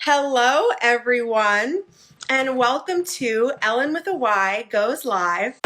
Hello, everyone, and welcome to Ellyn with a Y Goes Live.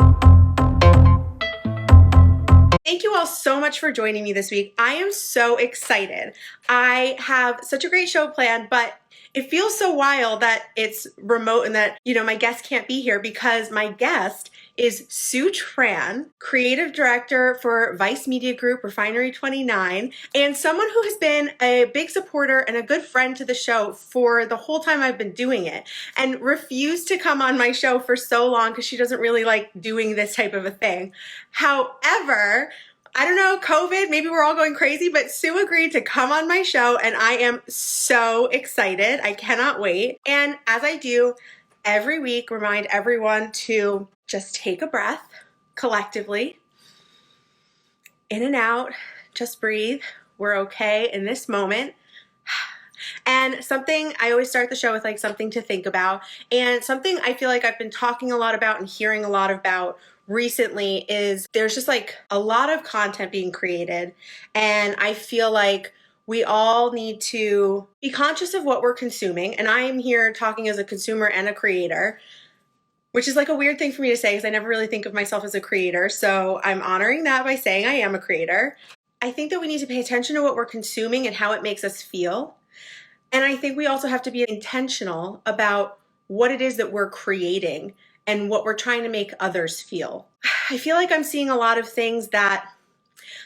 Thank you all so much for joining me this week. I am so excited. I have such a great show planned, but it feels so wild that it's remote and that, my guest can't be here because my guest is Tran, creative director for Vice Media Group, Refinery 29, and someone who has been a big supporter and a good friend to the show for the whole time I've been doing it, and refused to come on my show for so long because she doesn't really like doing this type of a thing. However, I don't know, COVID, maybe we're all going crazy, but Sue agreed to come on my show and I am so excited. I cannot wait. And as I do every week, remind everyone to just take a breath collectively, in and out, just breathe. We're okay in this moment. And something, I always start the show with like something to think about, and something I feel like I've been talking a lot about and hearing a lot about recently is there's just like a lot of content being created, and I feel like we all need to be conscious of what we're consuming. And I am here talking as a consumer and a creator, which is like a weird thing for me to say because I never really think of myself as a creator. So I'm honoring that by saying I am a creator. I think that we need to pay attention to what we're consuming and how it makes us feel. And I think we also have to be intentional about what it is that we're creating and what we're trying to make others feel. I feel like I'm seeing a lot of things that,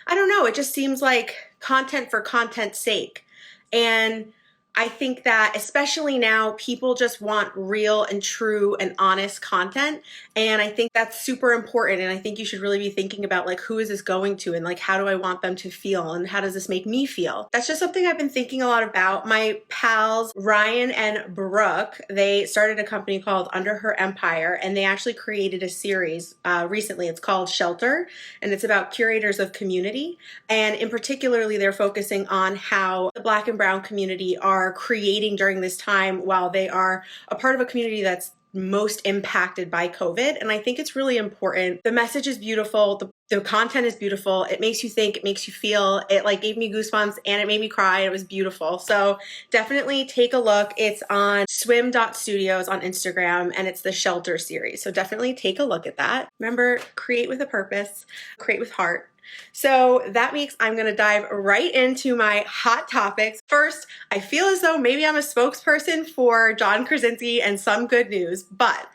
I don't know, it just seems like content for content's sake. And I think that especially now, people just want real and true and honest content. And I think that's super important. And I think you should really be thinking about like, who is this going to? And like, how do I want them to feel? And how does this make me feel? That's just something I've been thinking a lot about. My pals, Ryan and Brooke, they started a company called Under Her Empire. And they actually created a series recently. It's called Shelter. And it's about curators of community. And in particularly, they're focusing on how the Black and Brown community are creating during this time while they are a part of a community that's most impacted by COVID. And I think it's really important. The message is beautiful. The content is beautiful. It makes you think, it makes you feel. It like gave me goosebumps and it made me cry. It was beautiful. So definitely take a look. It's on swim.studios on Instagram, and it's the Shelter series. So definitely take a look at that. Remember, create with a purpose, create with heart. So that means I'm going to dive right into my hot topics. First, I feel as though maybe I'm a spokesperson for John Krasinski and Some Good News, but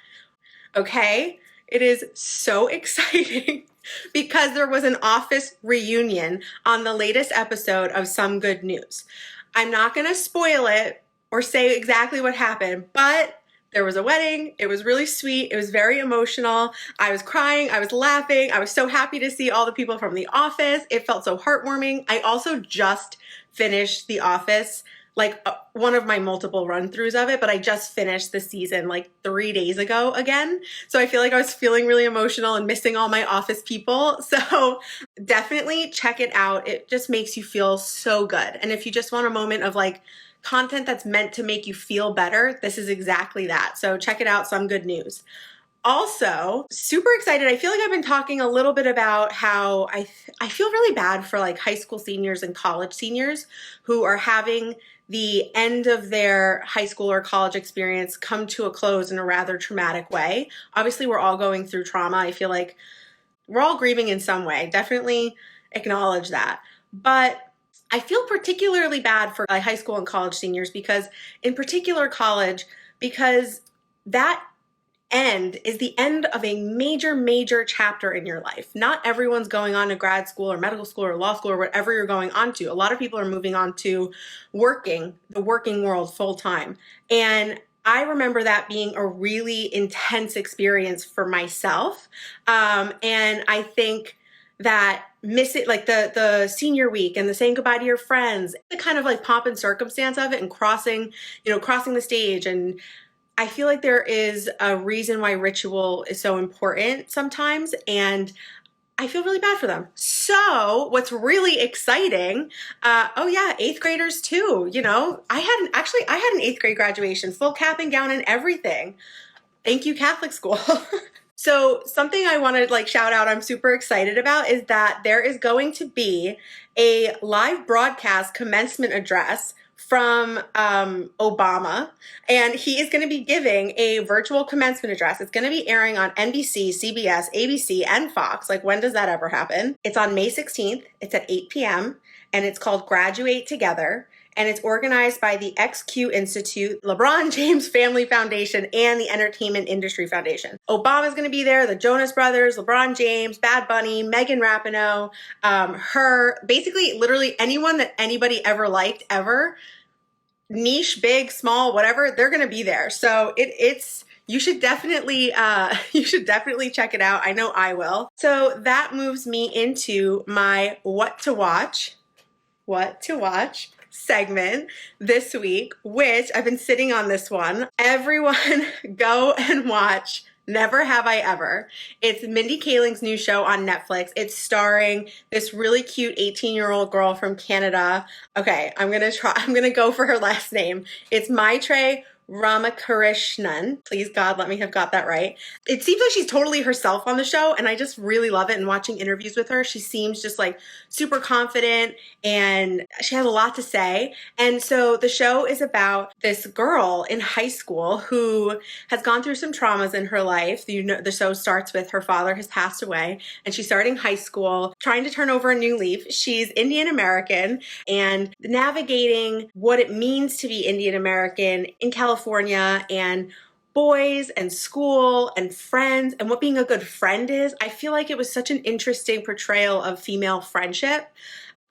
okay, it is so exciting because there was an office reunion on the latest episode of Some Good News. I'm not going to spoil it or say exactly what happened, but there was a wedding. It was really sweet. It was very emotional. I was crying. I was laughing. I was so happy to see all the people from The Office. It felt so heartwarming. I also just finished The Office, like one of my multiple run-throughs of it, but I just finished the season like 3 days ago again. So I feel like I was feeling really emotional and missing all my Office people. So definitely check it out. It just makes you feel so good. And if you just want a moment of like content that's meant to make you feel better, this is exactly that. So check it out, Some Good News. Also, super excited. I feel like I've been talking a little bit about how I feel really bad for like high school seniors and college seniors who are having the end of their high school or college experience come to a close in a rather traumatic way. Obviously, we're all going through trauma. I feel like we're all grieving in some way. Definitely acknowledge that. But I feel particularly bad for high school and college seniors because in particular college, because that end is the end of a major chapter in your life. Not everyone's going on to grad school or medical school or law school or whatever you're going on to. A lot of people are moving on to the working world full time. And I remember that being a really intense experience for myself. And I think that miss it, like the senior week and the saying goodbye to your friends, the kind of like pomp and circumstance of it and crossing the stage. And I feel like there is a reason why ritual is so important sometimes. And I feel really bad for them. So what's really exciting, oh yeah, 8th graders too, I had an 8th grade graduation, full cap and gown and everything. Thank you, Catholic school. So something I want to shout out, I'm super excited about, is that there is going to be a live broadcast commencement address from Obama, and he is going to be giving a virtual commencement address. It's going to be airing on NBC, CBS, ABC, and Fox. Like, when does that ever happen? It's on May 16th. It's at 8 p.m., and it's called Graduate Together. And it's organized by the XQ Institute, LeBron James Family Foundation, and the Entertainment Industry Foundation. Obama's going to be there, the Jonas Brothers, LeBron James, Bad Bunny, Megan Rapinoe, her, basically literally anyone that anybody ever liked, ever, niche, big, small, whatever, they're going to be there. So it's you should definitely check it out. I know I will. So that moves me into my what to watch segment this week, which I've been sitting on this one. Everyone go and watch Never Have I Ever. It's Mindy Kaling's new show on Netflix. It's starring this really cute 18-year-old girl from Canada. Okay, I'm gonna go for her last name. It's Maitre Ramakrishnan. Please God, let me have got that right. It seems like she's totally herself on the show, and I just really love it. And watching interviews with her, she seems just like super confident, and she has a lot to say. And so the show is about this girl in high school who has gone through some traumas in her life. You know, the show starts with her father has passed away, and she's starting high school, trying to turn over a new leaf. She's Indian American and navigating what it means to be Indian American in California, and boys and school and friends and what being a good friend is. I feel like it was such an interesting portrayal of female friendship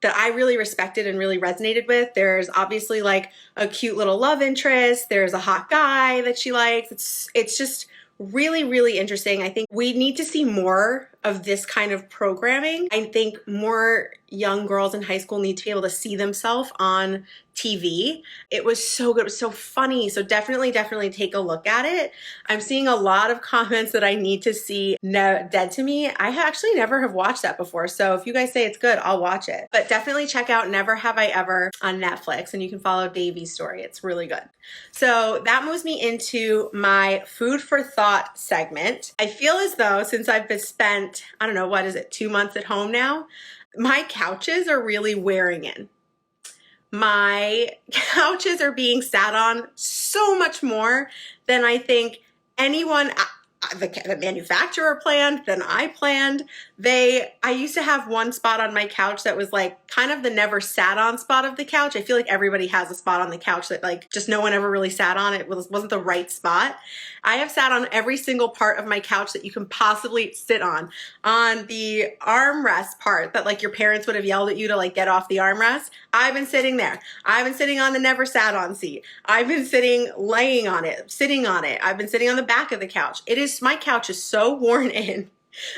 that I really respected and really resonated with. There's obviously like a cute little love interest. There's a hot guy that she likes. It's just really, really interesting. I think we need to see more of this kind of programming. I think more young girls in high school need to be able to see themselves on TV. It was so good. It was so funny. So definitely take a look at it. I'm seeing a lot of comments that I need to see Dead to Me. I actually never have watched that before. So if you guys say it's good, I'll watch it. But definitely check out Never Have I Ever on Netflix, and you can follow Davy's story. It's really good. So that moves me into my food for thought segment. I feel as though since I've been spent, I don't know, what is it, 2 months at home now, my couches are really wearing in. My couches are being sat on so much more than I think anyone, the manufacturer planned, than I planned. I used to have one spot on my couch that was like kind of the never sat on spot of the couch. I feel like everybody has a spot on the couch that like just no one ever really sat on. It wasn't the right spot. I have sat on every single part of my couch that you can possibly sit on the armrest part that like your parents would have yelled at you to like get off the armrest. I've been sitting there. I've been sitting on the never sat on seat. I've been laying on it, sitting on it. I've been sitting on the back of the couch. My couch is so worn in.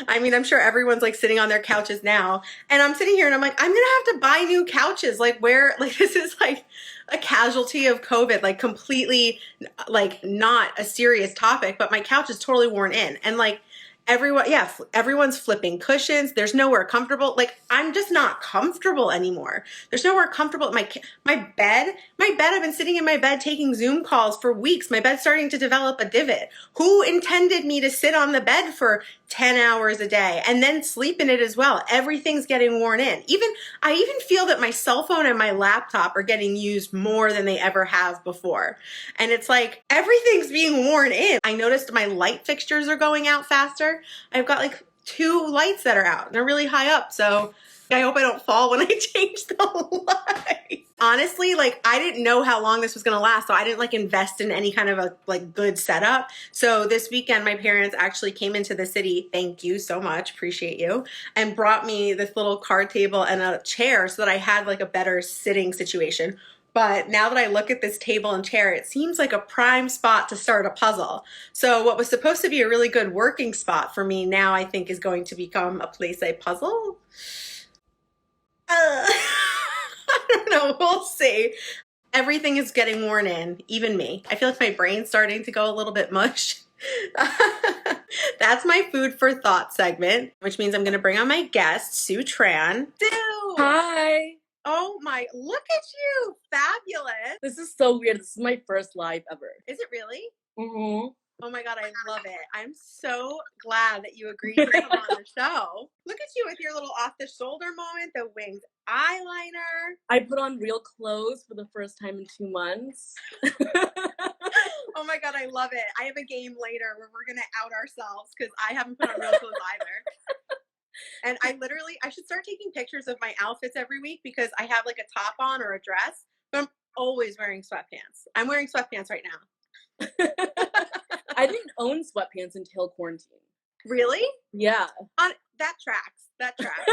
I mean, I'm sure everyone's like sitting on their couches now, and I'm sitting here and I'm like, I'm gonna have to buy new couches. Like this is like a casualty of COVID, like completely like not a serious topic, but my couch is totally worn in, and like everyone's flipping cushions. There's nowhere comfortable. Like, I'm just not comfortable anymore. There's nowhere comfortable. My bed, I've been sitting in my bed taking Zoom calls for weeks. My bed's starting to develop a divot. Who intended me to sit on the bed for 10 hours a day and then sleep in it as well? Everything's getting worn in. I even feel that my cell phone and my laptop are getting used more than they ever have before. And it's like, everything's being worn in. I noticed my light fixtures are going out faster. I've got like 2 lights that are out. They're really high up, so I hope I don't fall when I change the lights. Honestly, like, I didn't know how long this was gonna last, so I didn't like invest in any kind of a like good setup. So this weekend, my parents actually came into the city, thank you so much, appreciate you, and brought me this little card table and a chair so that I had like a better sitting situation. But now that I look at this table and chair, it seems like a prime spot to start a puzzle. So what was supposed to be a really good working spot for me now, I think, is going to become a place I puzzle. I don't know, we'll see. Everything is getting worn in, even me. I feel like my brain's starting to go a little bit mush. That's my food for thought segment, which means I'm going to bring on my guest, Sue Tran. Sue! Hi! Oh my, look at you! Fabulous! This is so weird. This is my first live ever. Is it really? Mm-hmm. Oh my God, I love it. I'm so glad that you agreed to come on the show. Look at you with your little off the shoulder moment, the winged eyeliner. I put on real clothes for the first time in 2 months. Oh my God, I love it. I have a game later where we're going to out ourselves because I haven't put on real clothes either. And I should start taking pictures of my outfits every week because I have like a top on or a dress, but I'm always wearing sweatpants. I'm wearing sweatpants right now. I didn't own sweatpants until quarantine. Really? Yeah. That tracks. That tracks.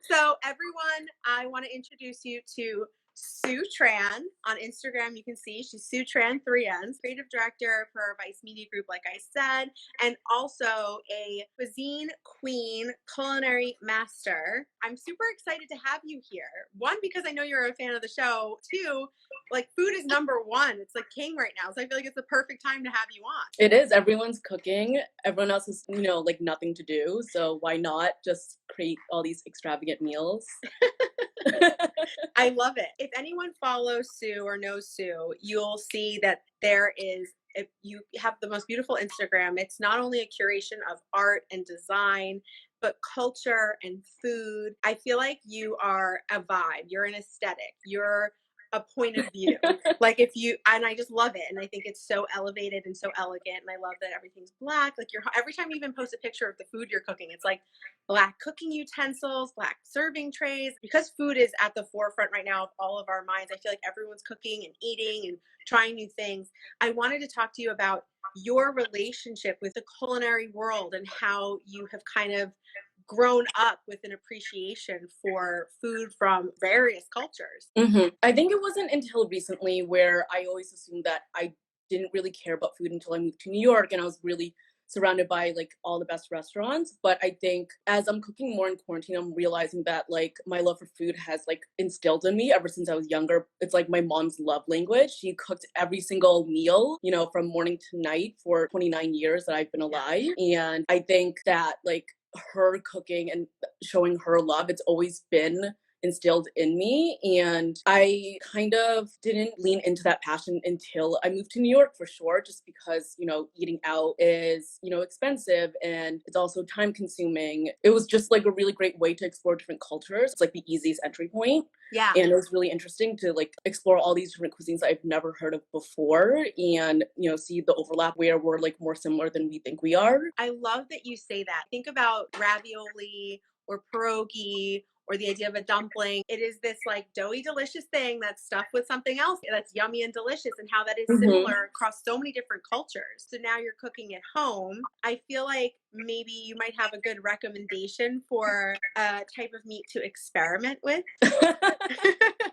So everyone, I want to introduce you to Sue Tran on Instagram. You can see she's Sue Tran, 3Ns, creative director for Vice Media Group, like I said, and also a cuisine queen, culinary master. I'm super excited to have you here. One, because I know you're a fan of the show. Two, like food is number one. It's like king right now. So I feel like it's the perfect time to have you on. It is. Everyone's cooking. Everyone else is, like nothing to do. So why not just create all these extravagant meals? I love it. If anyone follows Sue or knows Sue, you'll see that if you have the most beautiful Instagram, it's not only a curation of art and design, but culture and food. I feel like you are a vibe. You're an aesthetic. You're a point of view. And I just love it. And I think it's so elevated and so elegant. And I love that everything's black. Like every time you even post a picture of the food you're cooking, it's like black cooking utensils, black serving trays. Because food is at the forefront right now of all of our minds, I feel like everyone's cooking and eating and trying new things. I wanted to talk to you about your relationship with the culinary world and how you have kind of grown up with an appreciation for food from various cultures. I think it wasn't until recently where I always assumed that I didn't really care about food until I moved to New York and I was really surrounded by like all the best restaurants. But I think as I'm cooking more in quarantine, I'm realizing that like my love for food has like instilled in me ever since I was younger. It's like my mom's love language. She cooked every single meal, from morning to night for 29 years that I've been alive. And I think that like her cooking and showing her love, it's always been instilled in me. And I kind of didn't lean into that passion until I moved to New York for sure, just because, eating out is, expensive and it's also time consuming. It was just like a really great way to explore different cultures. It's like the easiest entry point. Yeah. And it was really interesting to like explore all these different cuisines I've never heard of before and, see the overlap where we're like more similar than we think we are. I love that you say that. Think about ravioli or pierogi or the idea of a dumpling. It is this like doughy, delicious thing that's stuffed with something else that's yummy and delicious, and how that is similar across so many different cultures. So now you're cooking at home. I feel like maybe you might have a good recommendation for a type of meat to experiment with.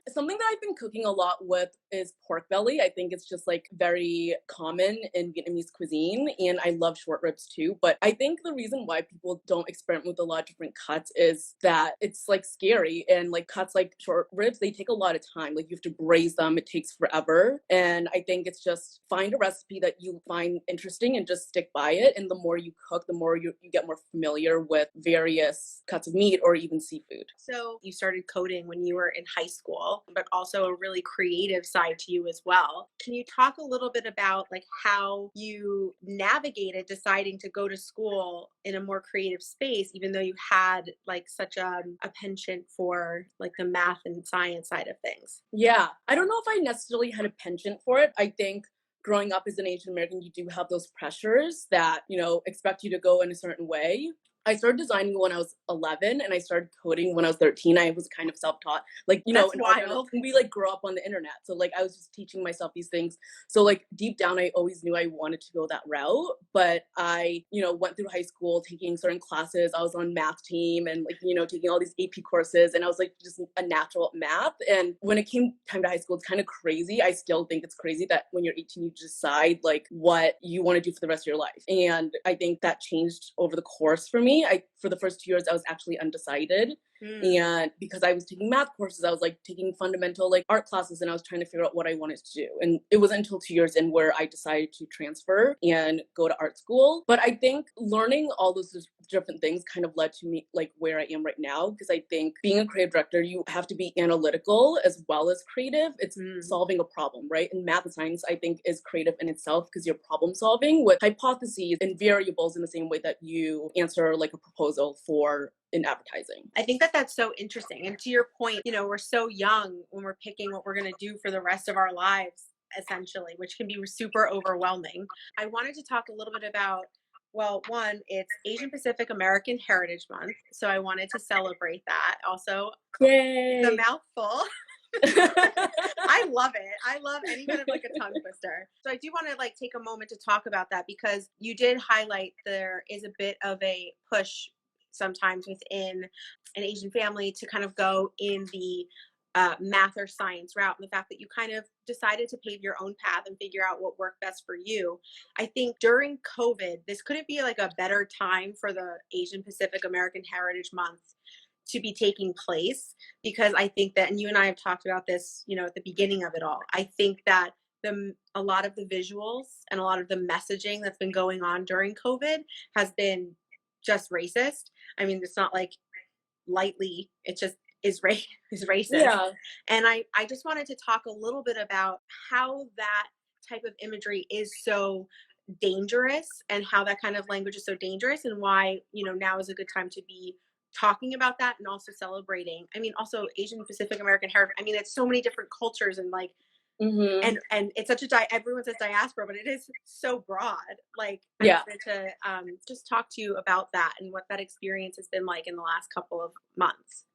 Something that I've been cooking a lot with is pork belly. I think it's just like very common in Vietnamese cuisine, and I love short ribs too. But I think the reason why people don't experiment with a lot of different cuts is that it's like scary, and like cuts like short ribs, they take a lot of time. Like you have to braise them, it takes forever. And I think it's just find a recipe that you find interesting and just stick by it. And the more you cook, the more you get more familiar with various cuts of meat or even seafood. So you started coding when you were in high school, but also a really creative side to you as well. Can you talk a little bit about like how you navigated deciding to go to school in a more creative space, even though you had like such a penchant for like the math and science side of things? Yeah, I don't know if I necessarily had a penchant for it. I think growing up as an Asian American, you do have those pressures that, expect you to go in a certain way. I started designing when I was 11 and I started coding when I was 13. I was kind of self-taught. Like, That's wild. We like grow up on the internet. So like I was just teaching myself these things. So like deep down, I always knew I wanted to go that route. But I, went through high school taking certain classes. I was on math team and like, taking all these AP courses. And I was like just a natural at math. And when it came time to high school, it's kind of crazy. I still think it's crazy that when you're 18, you decide like what you want to do for the rest of your life. And I think that changed over the course for me. For the first 2 years, I was actually undecided. And because I was taking math courses, I was like taking fundamental like art classes, and I was trying to figure out what I wanted to do. And it wasn't until 2 years in where I decided to transfer and go to art school. But I think learning all those different things kind of led to me like where I am right now, because I think being a creative director, you have to be analytical as well as creative. It's solving a problem, right? And math and science, I think, is creative in itself because you're problem solving with hypotheses and variables in the same way that you answer like a proposal for in advertising. I think that that's so interesting. And to your point, you know, we're so young when we're picking what we're going to do for the rest of our lives, essentially, which can be super overwhelming. I wanted to talk a little bit about, well, one, it's Asian Pacific American Heritage Month. So I wanted to celebrate that. Also, Yay! the mouthful. I love it. I love any kind of like a tongue twister. So I do want to like take a moment to talk about that, because you did highlight there is a bit of a push sometimes within an Asian family to kind of go in the math or science route, and the fact that you kind of decided to pave your own path and figure out what worked best for you. I think during COVID, this couldn't be like a better time for the Asian Pacific American Heritage Month to be taking place, because I think that, and you and I have talked about this, you know, at the beginning of it all, I think that a lot of the visuals and a lot of the messaging that's been going on during COVID has been just racist. I mean, it's not like lightly, it just is racist. Yeah. And I just wanted to talk a little bit about how that type of imagery is so dangerous, and how that kind of language is so dangerous, and why, you know, now is a good time to be talking about that and also celebrating. I mean, also Asian Pacific American heritage. I mean, it's so many different cultures, and like, and it's such a everyone says diaspora, but it is so broad. Like, I wanted to just talk to you about that and what that experience has been like in the last couple of months.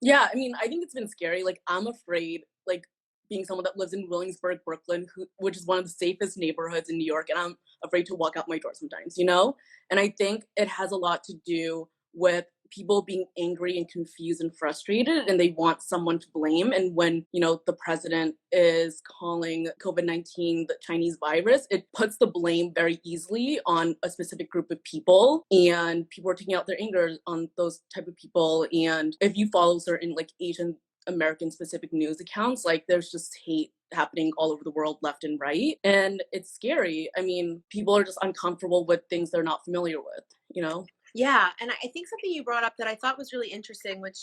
Yeah, I mean, I think it's been scary. Like, I'm afraid, like, being someone that lives in Williamsburg, Brooklyn, which is one of the safest neighborhoods in New York, and I'm afraid to walk out my door sometimes, you know? And I think it has a lot to do with people being angry and confused and frustrated, and they want someone to blame. And when, you know, the president is calling COVID-19 the Chinese virus, it puts the blame very easily on a specific group of people, and people are taking out their anger on those type of people. And if you follow certain like Asian American specific news accounts, like there's just hate happening all over the world, left and right. And it's scary. I mean, people are just uncomfortable with things they're not familiar with, you know? Yeah. And I think something you brought up that I thought was really interesting, which,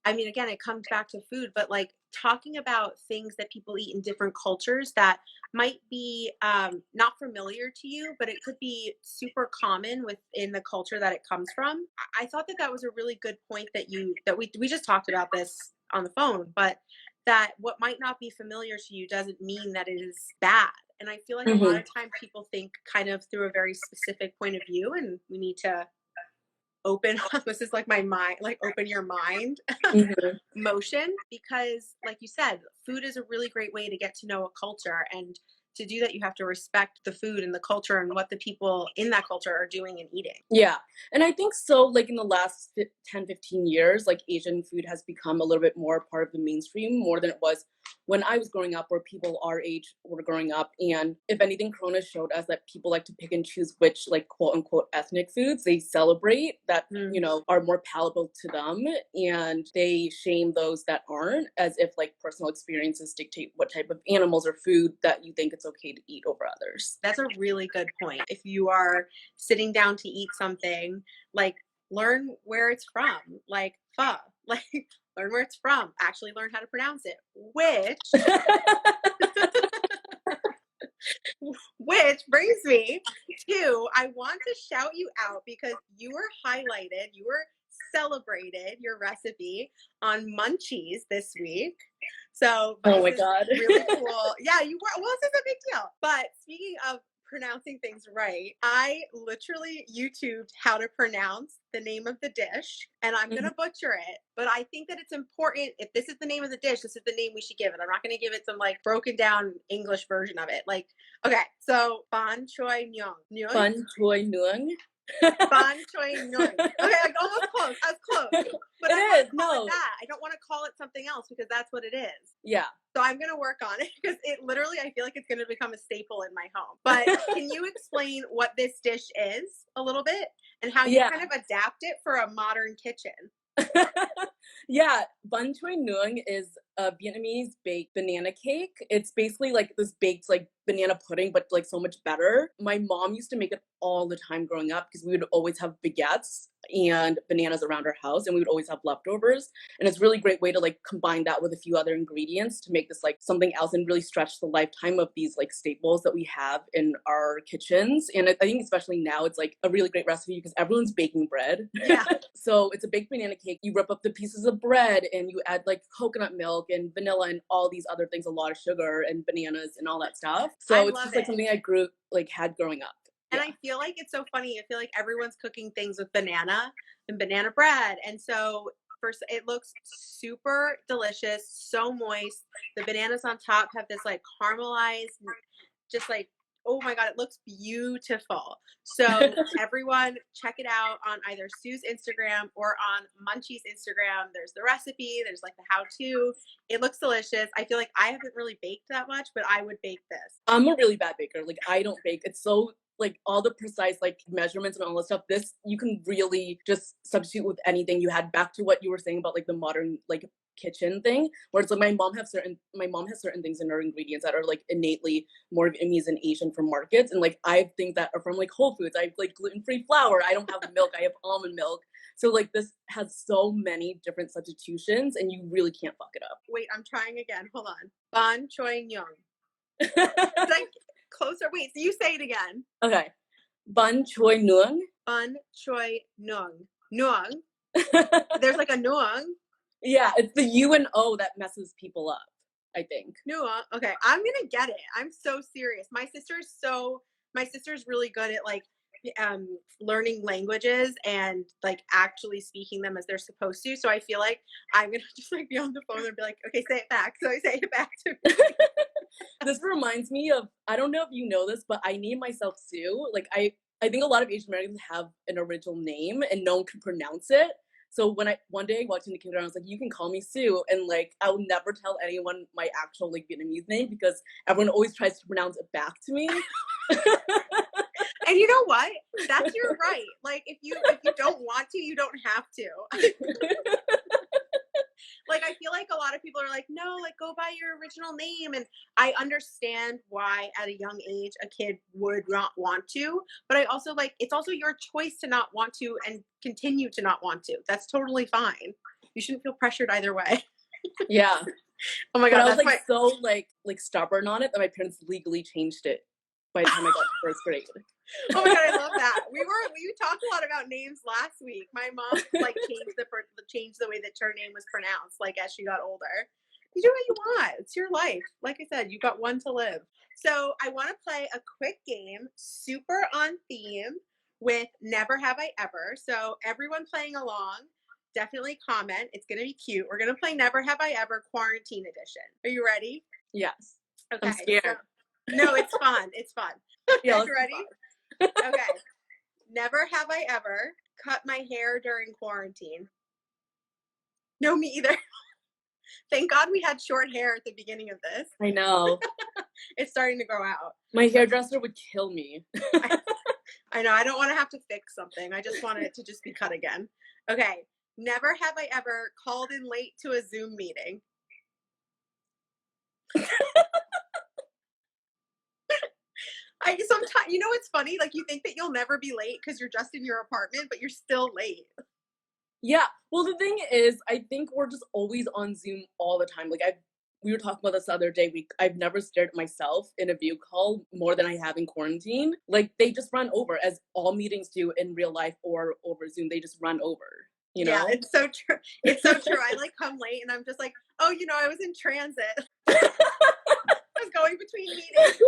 I mean, again, it comes back to food, but like talking about things that people eat in different cultures that might be not familiar to you, but it could be super common within the culture that it comes from. I thought that that was a really good point that we just talked about this on the phone, but that what might not be familiar to you doesn't mean that it is bad. And I feel like a lot of times people think kind of through a very specific point of view, and we need to open this is like my mind, like open your mind motion, because like you said, food is a really great way to get to know a culture, and to do that you have to respect the food and the culture and what the people in that culture are doing and eating. Yeah. And I think so, like in the last 10, 15 years, like Asian food has become a little bit more part of the mainstream, more than it was when I was growing up, where people our age were growing up. And if anything, Corona showed us that people like to pick and choose which, like, quote unquote, ethnic foods they celebrate that, you know, are more palatable to them. And they shame those that aren't, as if like personal experiences dictate what type of animals or food that you think it's okay to eat over others. That's a really good point. If you are sitting down to eat something, like, learn where it's from, like pho, like learn where it's from, actually learn how to pronounce it, which brings me to, I want to shout you out because you were highlighted, you were celebrated your recipe on Munchies this week. So oh my God. really cool. Yeah, you were. Well, this is a big deal. But speaking of pronouncing things right, I literally YouTubed how to pronounce the name of the dish, and I'm going to butcher it, but I think that it's important. If this is the name of the dish, this is the name we should give it. I'm not going to give it some like broken down English version of it. Like, okay, so Ban Choi Nyung. Ban Choi Nyung. Ban Choi Nyung. Okay, like almost close. I was close. But it I is. no. That. I don't want to call it something else because that's what it is. Yeah. So I'm going to work on it because it literally, I feel like it's going to become a staple in my home. But can you explain what this dish is a little bit and how you kind of adapt it for a modern kitchen? Yeah, bun choy nuong is a Vietnamese baked banana cake. It's basically like this baked like banana pudding, but like so much better. My mom used to make it all the time growing up because we would always have baguettes and bananas around our house, and we would always have leftovers. And it's a really great way to like combine that with a few other ingredients to make this like something else and really stretch the lifetime of these like staples that we have in our kitchens. And I think especially now it's like a really great recipe because everyone's baking bread. Yeah. So it's a baked banana cake. You rip up the pieces of bread and you add like coconut milk and vanilla and all these other things, a lot of sugar and bananas and all that stuff. So it's just like something I had growing up. And Yeah. I feel like it's so funny. I feel like everyone's cooking things with banana and banana bread. And so first, it looks super delicious, so moist. The bananas on top have this like caramelized, just like, oh my God, it looks beautiful. So everyone check it out on either Sue's Instagram or on Munchie's Instagram. There's the recipe, there's like the how-to. It looks delicious. I feel like I haven't really baked that much, but I would bake this. I'm a really bad baker. Like I don't bake. It's so like all the precise like measurements and all that stuff. This you can really just substitute with anything. You had back to what you were saying about like the modern like kitchen thing, where it's like my mom has certain things in her ingredients that are like innately more Vietnamese and Asian from markets, and like I have things that are from like Whole Foods. I have like gluten-free flour. I don't have milk. I have almond milk. So like this has so many different substitutions, and you really can't fuck it up. Wait, I'm trying again. Hold on. Ban Choi Nyung. Like closer. Wait, so you say it again. Okay. Bun choy nuong. Bun Choi Nung. Nuong. There's like a nuong. Yeah, it's the U and O that messes people up, I think. Nuong. Okay, I'm gonna get it. I'm so serious. My sister's really good at like learning languages and like actually speaking them as they're supposed to. So I feel like I'm gonna just like be on the phone and be like, okay, say it back. So I say it back to me. This reminds me of, I don't know if you know this, but I name myself Sue. Like I think a lot of Asian Americans have an original name and no one can pronounce it. So when one day I walked into kindergarten, I was like, you can call me Sue. And like, I will never tell anyone my actual like Vietnamese name because everyone always tries to pronounce it back to me. And you know what? That's your right. Like if you don't want to, you don't have to. Like I feel like a lot of people are like, no, like go by your original name. And I understand why at a young age a kid would not want to, but I also like it's also your choice to not want to and continue to not want to. That's totally fine. You shouldn't feel pressured either way. Yeah. Oh my God. But I was like so like stubborn on it that my parents legally changed it by the time I got to first grade. Oh my God, I love that. We talked a lot about names last week. My mom like changed the way that her name was pronounced, like as she got older. You do what you want. It's your life. Like I said, you got one to live. So I want to play a quick game, super on theme with Never Have I Ever. So everyone playing along, definitely comment. It's gonna be cute. We're gonna play Never Have I Ever Quarantine Edition. Are you ready? Yes. Okay. I'm scared. No, it's fun. It's fun. Yeah, You ready? Okay. Never have I ever cut my hair during quarantine. No, me either. Thank God we had short hair at the beginning of this. I know. It's starting to grow out. My hairdresser would kill me. I know. I don't want to have to fix something. I just want it to just be cut again. Okay. Never have I ever called in late to a Zoom meeting. Sometimes, you know what's funny? Like you think that you'll never be late because you're just in your apartment, but you're still late. Yeah. Well, the thing is, I think we're just always on Zoom all the time. Like we were talking about this the other day. I've never stared at myself in a view call more than I have in quarantine. Like they just run over, as all meetings do in real life or over Zoom. They just run over. You know? Yeah, it's so true. It's so true. I like come late and I'm just like, oh, you know, I was in transit. I was going between meetings.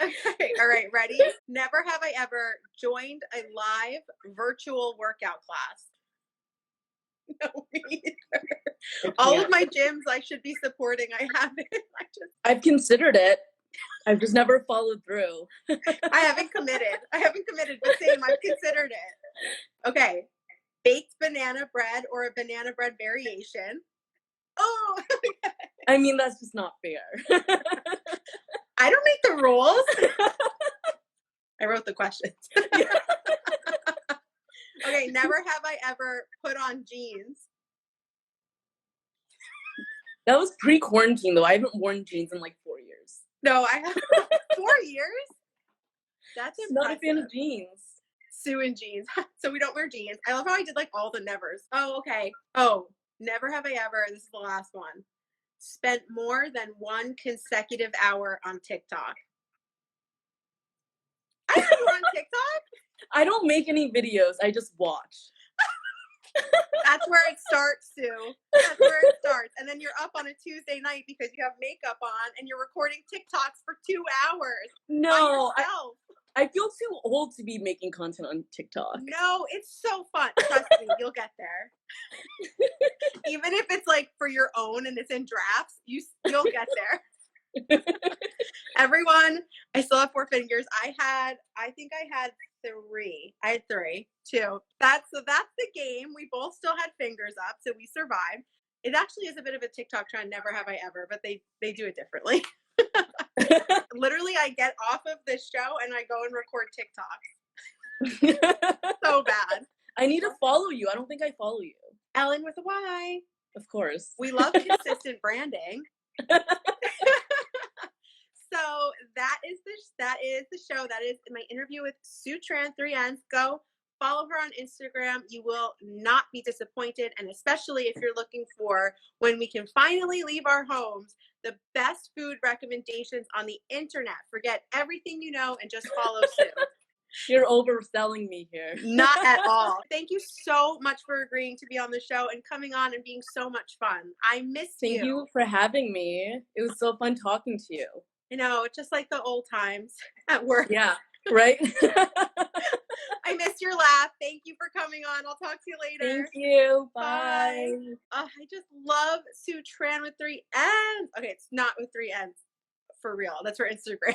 Okay, all right, ready? Never have I ever joined a live virtual workout class. No, me either. All of my gyms I should be supporting, I haven't. I've considered it. I've just never followed through. I haven't committed, but same, I've considered it. Okay, baked banana bread or a banana bread variation. Oh, I mean, that's just not fair. I don't make the rules. I wrote the questions. Okay, never have I ever put on jeans. That was pre-quarantine though. I haven't worn jeans in like 4 years. No, I have 4 years? That's impressive. Not a fan of jeans. Sue in jeans. So we don't wear jeans. I love how I did like all the nevers. Oh, okay. Oh, never have I ever, this is the last one, spent more than 1 consecutive hour on TikTok. I know you're on TikTok. I don't make any videos. I just watch. That's where it starts, Sue. That's where it starts. And then you're up on a Tuesday night because you have makeup on and you're recording TikToks for 2 hours. No, I feel too old to be making content on TikTok. No, it's so fun. Trust me, you'll get there. Even if it's like for your own and it's in drafts, you'll get there. Everyone, I still have 4 fingers. I think I had 3. I had 3, 2. That's the game. We both still had fingers up, so we survived. It actually is a bit of a TikTok trend, never have I ever, but they do it differently. Literally, I get off of this show and I go and record TikToks. So bad. I need to follow you. I don't think I follow you. Ellyn with a Y. Of course. We love consistent branding. So that is the show. That is my interview with Sue Tran, 3 N's. Go follow her on Instagram. You will not be disappointed. And especially if you're looking for when we can finally leave our homes, the best food recommendations on the internet. Forget everything you know and just follow Sue. You're overselling me here. Not at all. Thank you so much for agreeing to be on the show and coming on and being so much fun. I missed you. Thank you for having me. It was so fun talking to you. You know, just like the old times at work. Yeah, right? I missed your laugh. Thank you for coming on. I'll talk to you later. Thank you. Bye. I just love Sue Tran with 3 N's. Okay, it's not with 3 N's. For real. That's her Instagram.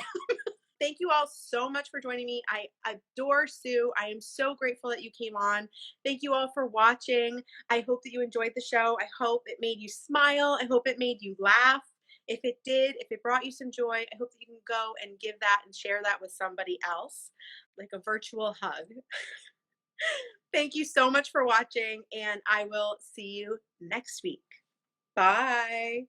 Thank you all so much for joining me. I adore Sue. I am so grateful that you came on. Thank you all for watching. I hope that you enjoyed the show. I hope it made you smile. I hope it made you laugh. If it did, if it brought you some joy, I hope that you can go and give that and share that with somebody else, like a virtual hug. Thank you so much for watching, and I will see you next week. Bye.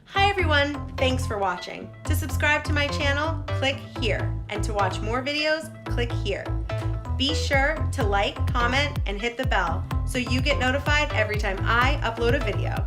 Hi everyone, thanks for watching. To subscribe to my channel, click here. And to watch more videos, click here. Be sure to like, comment, and hit the bell so you get notified every time I upload a video.